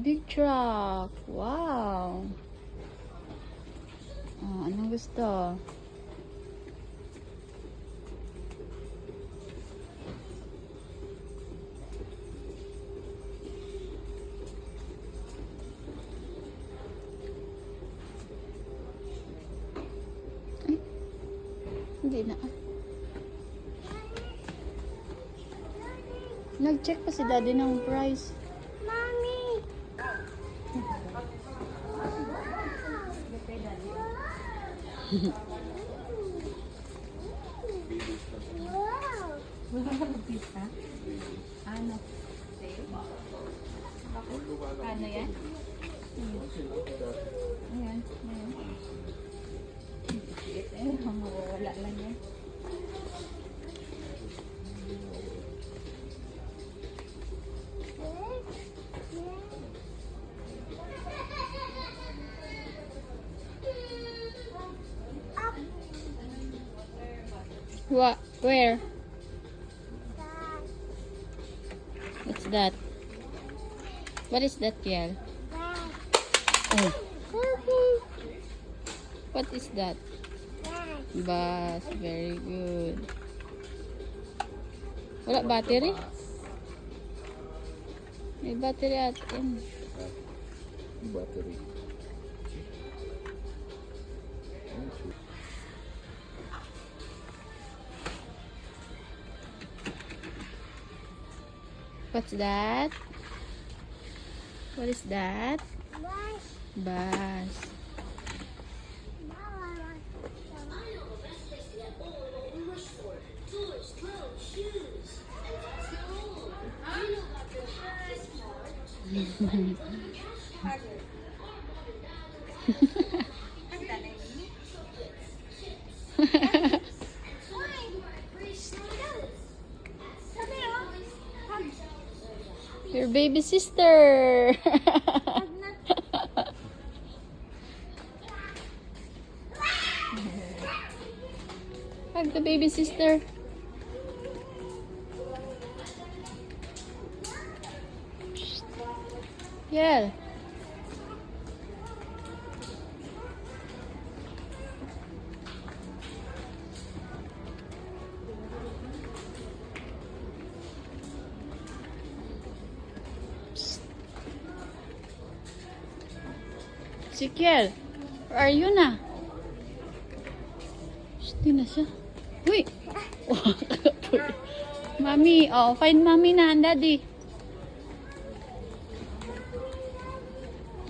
big truck. Wow. Oh, anong gusto? Ay, hindi na. Nag-check pa si daddy ng price. Mommy! Wow! Pizza? Ano? Ano yan? Ayan. Ayan. Mawawala lang yan. What? Where? What's that? What is that, Kiel? Oh. What is that? Bus. Very good. Wala battery? May battery at in. Battery. What's that? What is that? Bus. Your baby sister. Hug the baby sister. Yeah. Si Kiel, where are you na? Di na siya. Uy! Mami, oh, find mommy na, and daddy.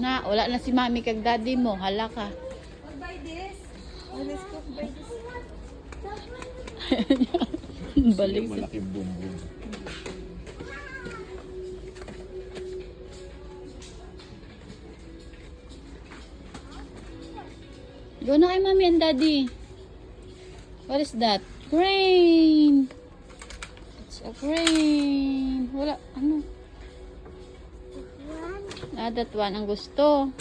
Na, wala na si mami kag daddy mo. Hala ka. I'll buy this. Let's go buy this. Balik sa... Malaking bumbong. Go na kay mami and daddy. What is that? Crane! It's a crane. Wala, ano? Ah, that one ang gusto.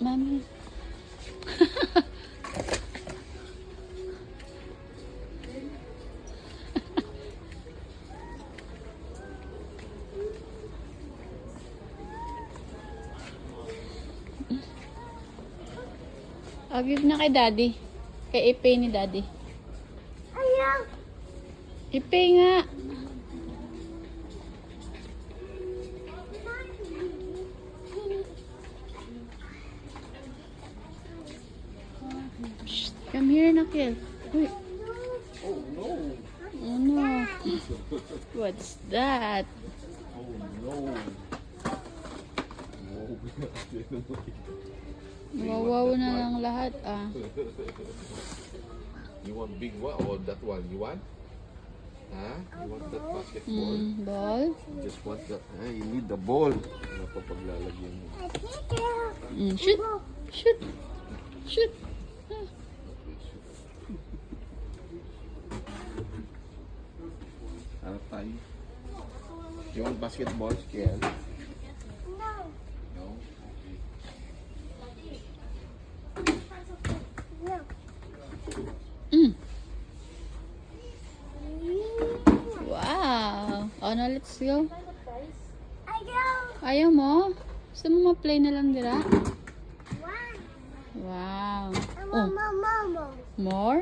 Mami. I'll give na kay daddy. Kay ipay ni daddy. Ayaw! Ipay nga. Shh, come here, Nakil. Uy. Oh no! Oh no. What's that? Oh no! Wawaw na lang lahat ah. You want big one or that one? You want? Huh? You want that basketball? Ball? You just want that? You need the ball. Ano pa paglalagyan mo? Shoot. Shoot. Shoot. Harap tayo. You want basketball, Kiel? No. No? No. Wow. Oh no, let's go. I Ayaw. Ayaw mo? Gusto mo ma-play na lang dira? One. Wow. I Oh, want mama. more?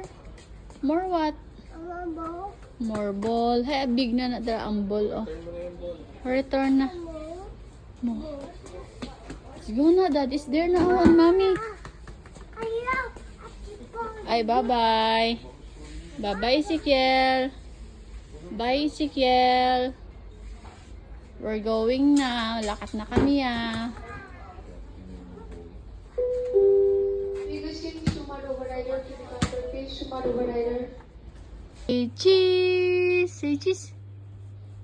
More what? I want ball. More ball. Hey, big na dira ang ball, oh. Return na. Mo. Let's go na, Dad. Is there na, oh, and Mommy. Ayaw. Ay, bye-bye. Bye-bye, Ezekiel. Bye, Ezekiel. We're going na. Lakat na kami, ah. Say cheese. Say cheese.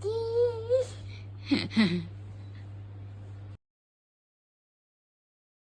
Cheese.